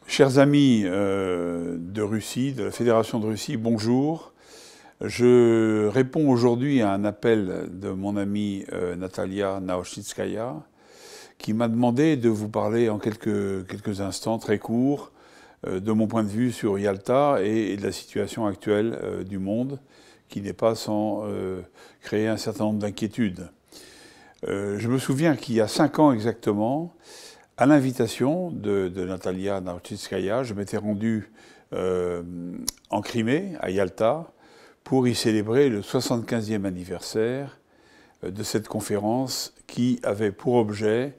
Chers amis de Russie, de la Fédération de Russie, bonjour. Je réponds aujourd'hui à un appel de mon amie Natalia Naochitskaya qui m'a demandé de vous parler en quelques instants très courts de mon point de vue sur Yalta et de la situation actuelle du monde qui n'est pas sans créer un certain nombre d'inquiétudes. Je me souviens qu'il y a 5 ans exactement, à l'invitation de Natalia Naochitskaya, je m'étais rendu en Crimée, à Yalta, pour y célébrer le 75e anniversaire de cette conférence qui avait pour objet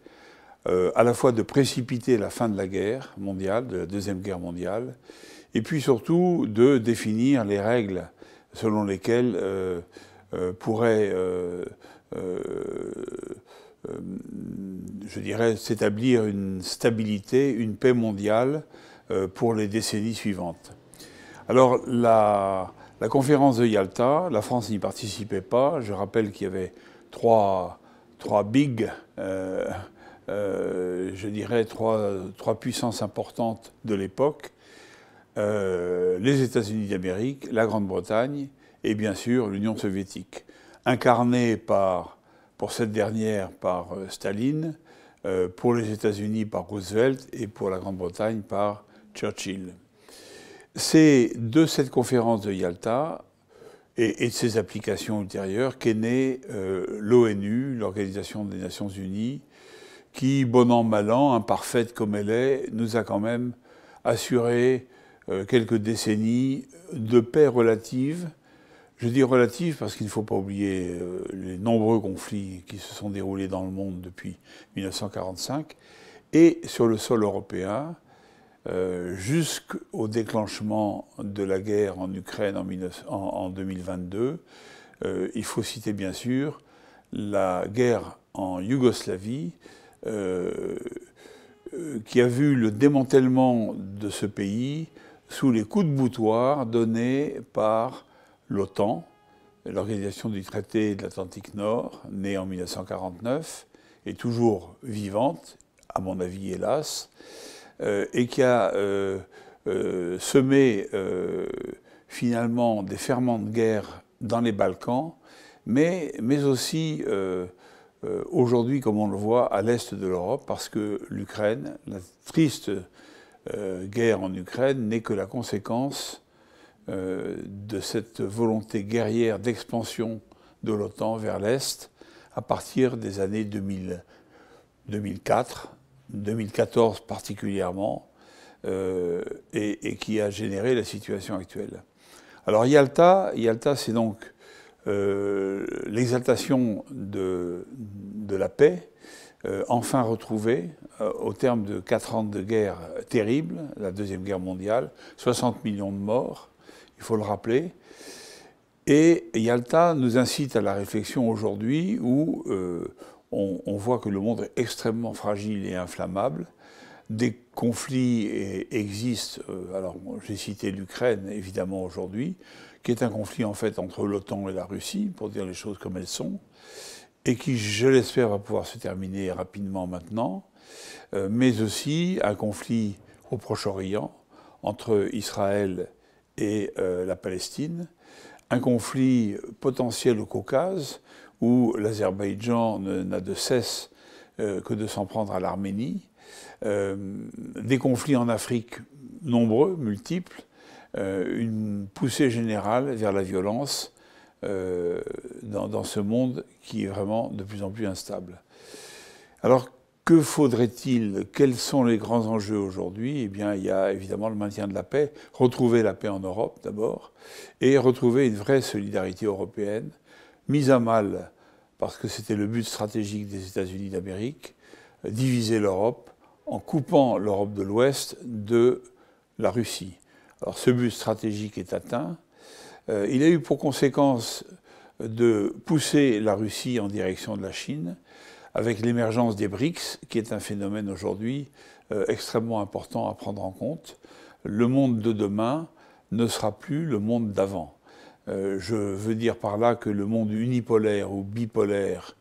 à la fois de précipiter la fin de la guerre mondiale, de la Deuxième Guerre mondiale, et puis surtout de définir les règles selon lesquelles pourrait je dirais, s'établir une stabilité, une paix mondiale pour les décennies suivantes. Alors, la conférence de Yalta, la France n'y participait pas. Je rappelle qu'il y avait trois big, je dirais, trois puissances importantes de l'époque. Les États-Unis d'Amérique, la Grande-Bretagne et bien sûr l'Union soviétique, incarnée pour cette dernière par Staline, pour les États-Unis par Roosevelt et pour la Grande-Bretagne par Churchill. C'est de cette conférence de Yalta et de ses applications ultérieures qu'est née l'ONU, l'Organisation des Nations Unies, qui, bon an, mal an, imparfaite comme elle est, nous a quand même assuré quelques décennies de paix relative. Je dis relative parce qu'il ne faut pas oublier les nombreux conflits qui se sont déroulés dans le monde depuis 1945 et sur le sol européen jusqu'au déclenchement de la guerre en Ukraine en 2022. Il faut citer bien sûr la guerre en Yougoslavie qui a vu le démantèlement de ce pays sous les coups de boutoir donnés par l'OTAN, l'Organisation du traité de l'Atlantique Nord, née en 1949, et toujours vivante, à mon avis hélas, et qui a semé finalement des ferments de guerre dans les Balkans, mais aussi aujourd'hui, comme on le voit, à l'est de l'Europe, parce que l'Ukraine, la triste guerre en Ukraine, n'est que la conséquence de cette volonté guerrière d'expansion de l'OTAN vers l'Est à partir des années 2004, 2014 particulièrement, et qui a généré la situation actuelle. Alors Yalta c'est donc l'exaltation de la paix, enfin retrouvée au terme de 4 ans de guerre terrible, la Deuxième Guerre mondiale, 60 millions de morts, il faut le rappeler. Et Yalta nous incite à la réflexion aujourd'hui où on voit que le monde est extrêmement fragile et inflammable. Des conflits existent. Alors, j'ai cité l'Ukraine, évidemment, aujourd'hui, qui est un conflit, en fait, entre l'OTAN et la Russie, pour dire les choses comme elles sont, et qui, je l'espère, va pouvoir se terminer rapidement maintenant, mais aussi un conflit au Proche-Orient, entre Israël et la Palestine, un conflit potentiel au Caucase, où l'Azerbaïdjan n'a de cesse que de s'en prendre à l'Arménie, des conflits en Afrique nombreux, multiples, une poussée générale vers la violence dans ce monde qui est vraiment de plus en plus instable. Alors, que faudrait-il? Quels sont les grands enjeux aujourd'hui? Eh bien, il y a évidemment le maintien de la paix, retrouver la paix en Europe d'abord, et retrouver une vraie solidarité européenne, mise à mal, parce que c'était le but stratégique des États-Unis d'Amérique, diviser l'Europe en coupant l'Europe de l'Ouest de la Russie. Alors ce but stratégique est atteint. Il a eu pour conséquence de pousser la Russie en direction de la Chine, avec l'émergence des BRICS, qui est un phénomène aujourd'hui extrêmement important à prendre en compte. Le monde de demain ne sera plus le monde d'avant. Je veux dire par là que le monde unipolaire ou bipolaire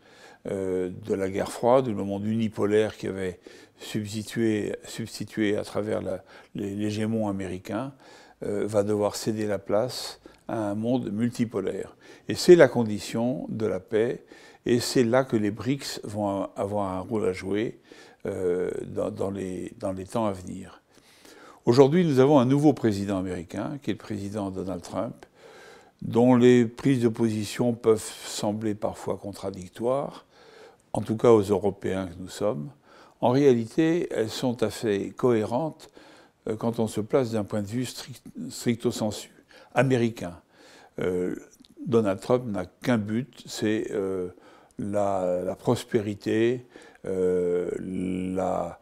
de la guerre froide, où le monde unipolaire qui avait substitué à travers l'hégémon américain va devoir céder la place à un monde multipolaire. Et c'est la condition de la paix, et c'est là que les BRICS vont avoir un rôle à jouer dans les temps à venir. Aujourd'hui, nous avons un nouveau président américain, qui est le président Donald Trump, dont les prises de position peuvent sembler parfois contradictoires, en tout cas aux Européens que nous sommes. En réalité, elles sont assez cohérentes quand on se place d'un point de vue stricto sensu, américain. Donald Trump n'a qu'un but, c'est la prospérité, la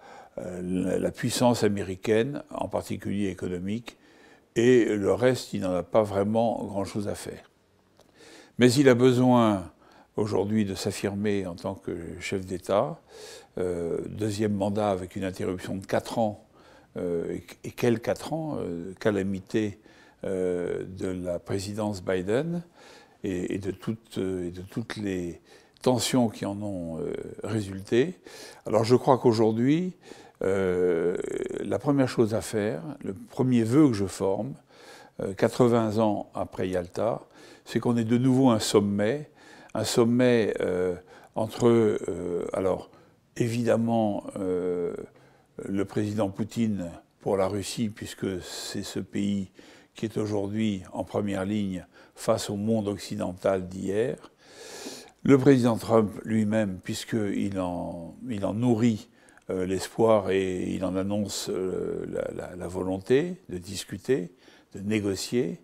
puissance américaine, en particulier économique, et le reste, il n'en a pas vraiment grand-chose à faire. Mais il a besoin aujourd'hui de s'affirmer en tant que chef d'État, deuxième mandat avec une interruption de 4 ans, et quels 4 ans, calamité de la présidence Biden et de toutes les tensions qui en ont résulté. Alors je crois qu'aujourd'hui, la première chose à faire, le premier vœu que je forme, 80 ans après Yalta, c'est qu'on ait de nouveau un sommet entre, alors évidemment, le président Poutine pour la Russie, puisque c'est ce pays qui est aujourd'hui en première ligne face au monde occidental d'hier, le président Trump lui-même, puisqu'il en nourrit l'espoir et il en annonce la volonté de discuter, de négocier.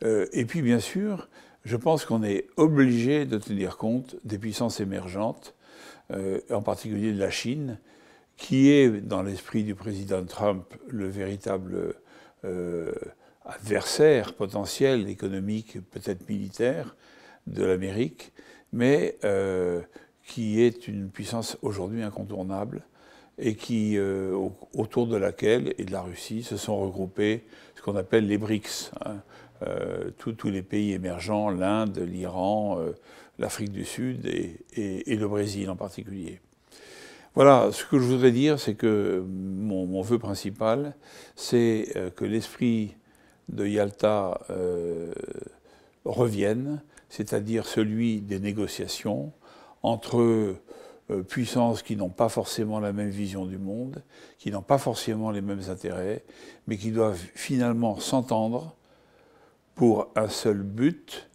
Et puis bien sûr, je pense qu'on est obligé de tenir compte des puissances émergentes, en particulier de la Chine, qui est, dans l'esprit du président Trump, le véritable adversaire potentiel, économique, peut-être militaire, de l'Amérique, mais qui est une puissance aujourd'hui incontournable et qui, autour de laquelle, et de la Russie, se sont regroupés ce qu'on appelle les BRICS, hein, tous les pays émergents, l'Inde, l'Iran, l'Afrique du Sud et le Brésil en particulier. Voilà, ce que je voudrais dire, c'est que mon vœu principal, c'est que l'esprit de Yalta revienne, c'est-à-dire celui des négociations entre puissances qui n'ont pas forcément la même vision du monde, qui n'ont pas forcément les mêmes intérêts, mais qui doivent finalement s'entendre pour un seul but,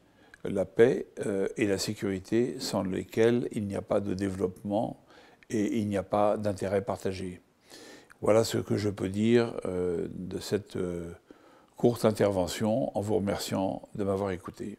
la paix et la sécurité, sans lesquels il n'y a pas de développement et il n'y a pas d'intérêt partagé. Voilà ce que je peux dire de cette courte intervention en vous remerciant de m'avoir écouté.